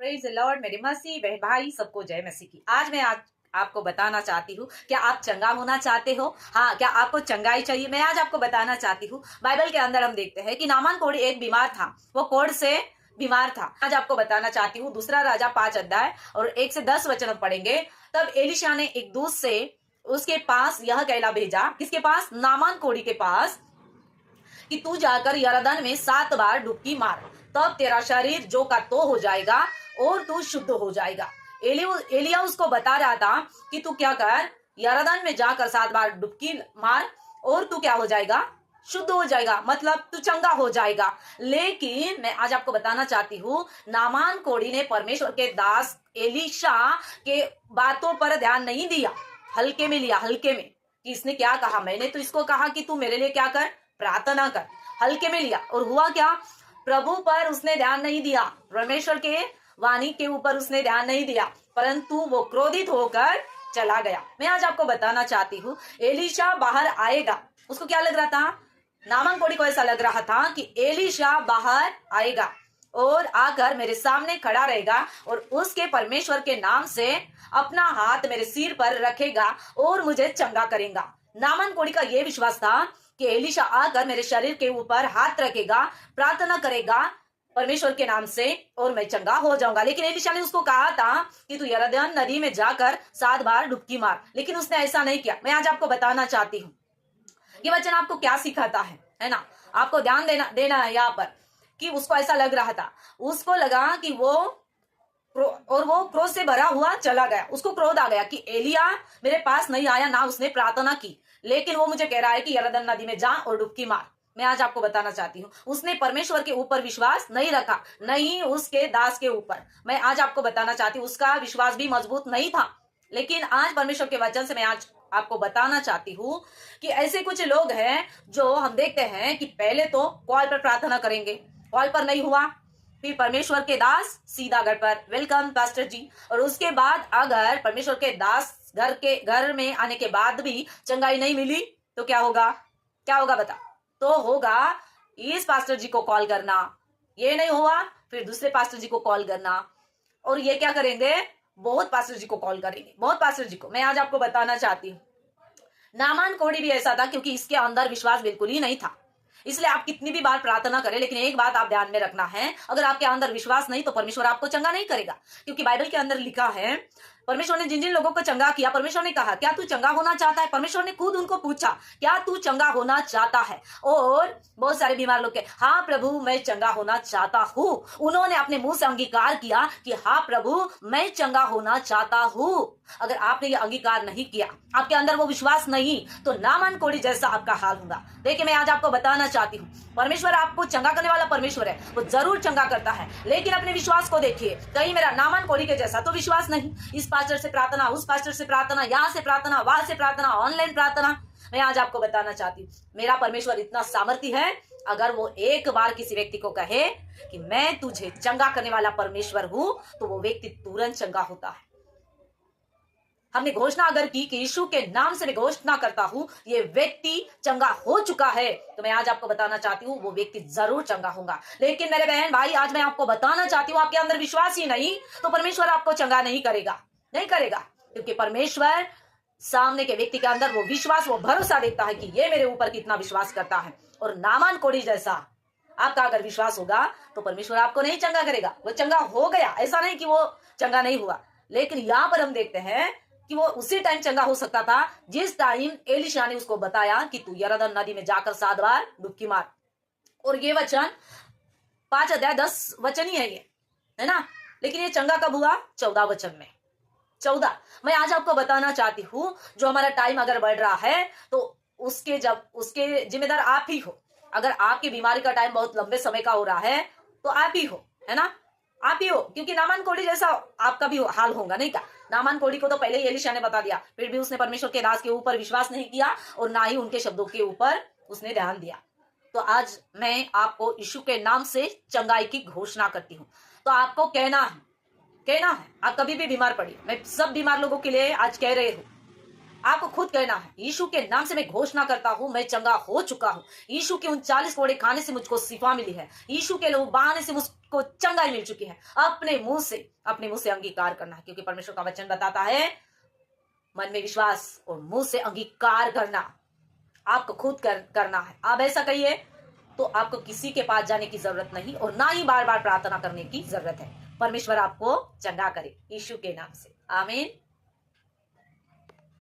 Praise the Lord. मेरे मसीह बहन भाई सबको जय मसीह की। आज आपको बताना चाहती हूँ, क्या आप चंगा होना चाहते हो? हाँ, क्या आपको चंगाई चाहिए? मैं आज आपको बताना चाहती हूँ। बाइबल के अंदर हम देखते हैं कि नामान कोढ़ी एक बीमार था, वो कोढ़ से बीमार था। आज आपको बताना चाहती हूँ, दूसरा राजा 5 अध्याय और 1 से 10 वचन हम पढ़ेंगे। तब एलिशा ने एक दूत से उसके पास यह कहला भेजा, किसके पास? नामान कोढ़ी के पास, कि तू जाकर यरदन में 7 बार डुबकी मार, तब तेरा शरीर जो का तो हो जाएगा और तू शुद्ध हो जाएगा। एलिया उसको बता रहा था कि तू क्या कर, यरदन में जाकर 7 बार डुबकी मार और तू क्या हो जाएगा? शुद्ध हो जाएगा, मतलब तू चंगा हो जाएगा। लेकिन मैं आज आपको बताना चाहती हूँ, नामान कोढ़ी ने परमेश्वर के दास एलिशा के बातों पर ध्यान नहीं दिया, हल्के में लिया, हल्के में। कि इसने क्या कहा, मैंने तो इसको कहा कि तू मेरे लिए क्या कर, प्रार्थना कर। हल्के में लिया और हुआ क्या? प्रभु पर उसने ध्यान नहीं दिया, परमेश्वर के वाणी के ऊपर उसने ध्यान नहीं दिया, परंतु वो क्रोधित होकर चला गया। मैं आज आपको बताना चाहती हूँ, एलिशा बाहर आएगा। उसको क्या लग रहा था? नामान कोढ़ी को ऐसा लग रहा था कि एलिशा बाहर आएगा और आकर मेरे सामने खड़ा रहेगा और उसके परमेश्वर के नाम से अपना हाथ मेरे सिर पर रखेगा और मुझे चंगा करेगा। नामान कोढ़ी का यह विश्वास था कि एलिशा आकर मेरे शरीर के ऊपर हाथ रखेगा, प्रार्थना करेगा परमेश्वर के नाम से और मैं चंगा हो जाऊंगा। लेकिन एलिशा ने उसको कहा था कि तू यरदन नदी में जाकर 7 बार डुबकी मार, लेकिन उसने ऐसा नहीं किया। मैं आज आपको बताना चाहती हूँ, ये वचन आपको क्या सिखाता है ना? आपको ध्यान देना है यहाँ पर कि उसको ऐसा लग रहा था, उसको लगा कि वो क्रोध से भरा हुआ चला गया। उसको क्रोध आ गया कि एलिया मेरे पास नहीं आया, ना उसने प्रार्थना की, लेकिन वो मुझे कह रहा है कि यरदन नदी में जा और डुबकी मार। मैं आज आपको बताना चाहती हूँ, उसने परमेश्वर के ऊपर विश्वास नहीं रखा, नहीं उसके दास के ऊपर। मैं आज आपको बताना चाहती हूँ, उसका विश्वास भी मजबूत नहीं था। लेकिन आज परमेश्वर के वचन से मैं आज आपको बताना चाहती हूँ कि ऐसे कुछ लोग हैं जो हम देखते हैं कि पहले तो कॉल पर प्रार्थना करेंगे, कॉल पर नहीं हुआ, फिर परमेश्वर के दास सीधा घर पर वेलकम पास्टर जी, और उसके बाद अगर परमेश्वर के दास घर में आने के बाद भी चंगाई नहीं मिली तो क्या होगा? क्या होगा बता? तो होगा इस पास्टर जी को कॉल करना, ये नहीं हुआ फिर दूसरे पास्टर जी को कॉल करना, और ये क्या करेंगे? बहुत पास्टर जी को कॉल करेंगे, बहुत पास्टर जी को। मैं आज आपको बताना चाहती हूँ, नामान कोढ़ी भी ऐसा था, क्योंकि इसके अंदर विश्वास बिल्कुल ही नहीं था। इसलिए आप कितनी भी बार प्रार्थना करें, लेकिन एक बात आप ध्यान में रखना है, अगर आपके अंदर विश्वास नहीं तो परमेश्वर आपको चंगा नहीं करेगा। क्योंकि बाइबल के अंदर लिखा है, परमेश्वर ने जिन जिन लोगों को चंगा किया, परमेश्वर ने कहा क्या तू चंगा होना चाहता है? परमेश्वर ने खुद उनको पूछा क्या तू चंगा होना चाहता है? और बहुत सारे बीमार लोग के हाँ प्रभु मैं चंगा होना चाहता हूँ। उन्होंने अपने मुंह से अंगीकार किया कि हाँ प्रभु मैं चंगा होना चाहता हूँ। अगर आपने ये अंगीकार नहीं किया, आपके अंदर वो विश्वास नहीं, तो नामान कोढ़ी जैसा आपका हाल होगा। देखिए मैं आज आपको बताना चाहती हूँ, परमेश्वर आपको चंगा करने वाला परमेश्वर है, वो जरूर चंगा करता है, लेकिन अपने विश्वास को देखिए। कहीं मेरा नामान कोढ़ी के जैसा तो विश्वास नहीं, इस पास्टर से प्रार्थना, उस पास्टर से प्रार्थना, यहाँ से प्रार्थना, वहां से प्रार्थना, ऑनलाइन प्रार्थना। मैं आज आपको बताना चाहती हूँ, मेरा परमेश्वर इतना सामर्थी है, अगर वो एक बार किसी व्यक्ति को कहे कि मैं तुझे चंगा करने वाला परमेश्वर हूं, तो वो व्यक्ति तुरंत चंगा होता है। हमने घोषणा अगर की कि यीशु के नाम से मैं घोषणा करता हूं ये व्यक्ति चंगा हो चुका है, तो मैं आज आपको बताना चाहती हूँ वो व्यक्ति जरूर चंगा होगा। लेकिन मेरे बहन भाई, आज मैं आपको बताना चाहती हूँ, आपके अंदर विश्वास ही नहीं तो परमेश्वर आपको चंगा नहीं करेगा, नहीं करेगा। क्योंकि परमेश्वर सामने के व्यक्ति के अंदर वो विश्वास, वो भरोसा देखता है कि ये मेरे ऊपर कितना विश्वास करता है। और नामान कोढ़ी जैसा आपका अगर विश्वास होगा तो परमेश्वर आपको नहीं चंगा करेगा। वो चंगा हो गया, ऐसा नहीं कि वो चंगा नहीं हुआ। लेकिन यहाँ पर हम देखते हैं कि वो उसी टाइम चंगा हो सकता था जिस टाइम एलिशा ने उसको बताया कि तू यरदन नदी में जाकर 7 बार डुबकी मार। और ये वचन 5 अध्याय 10 वचन ही है ये, है ना? लेकिन ये चंगा कब हुआ? 14 वचन में, 14। मैं आज आपको बताना चाहती हूँ, जो हमारा टाइम अगर बढ़ रहा है तो उसके जिम्मेदार आप ही हो। अगर आपकी बीमारी का टाइम बहुत लंबे समय का हो रहा है तो आप ही हो, है ना? आप ही हो, क्योंकि नामान कोढ़ी जैसा आपका भी हाल होगा, नहीं क्या? नामान कोढ़ी को तो पहले ही एलिशा ने बता दिया, फिर भी उसने परमेश्वर के दास के ऊपर विश्वास नहीं किया और ना ही उनके शब्दों के ऊपर उसने ध्यान दिया। तो आज मैं आपको यीशु के नाम से चंगाई की घोषणा करती हूँ। तो आपको कहना है, आप कभी भी बीमार पड़ी, मैं सब बीमार लोगों के लिए आज कह रही हूँ, आपको खुद कहना है, यीशु के नाम से मैं घोषणा करता हूं, मैं चंगा हो चुका हूं। यीशु के 39 कोड़े खाने से मुझको शिफा मिली है। यीशु के लोग बहाने से मुझको चंगाई मिल चुकी है। अपने मुंह से अंगीकार करना है, क्योंकि परमेश्वर का वचन बताता है मन में विश्वास और मुंह से अंगीकार करना आपको खुद करना है। आप ऐसा कहिए तो आपको किसी के पास जाने की जरूरत नहीं और ना ही बार बार प्रार्थना करने की जरूरत है। परमेश्वर आपको चंगा करे यीशु के नाम से। आमीन।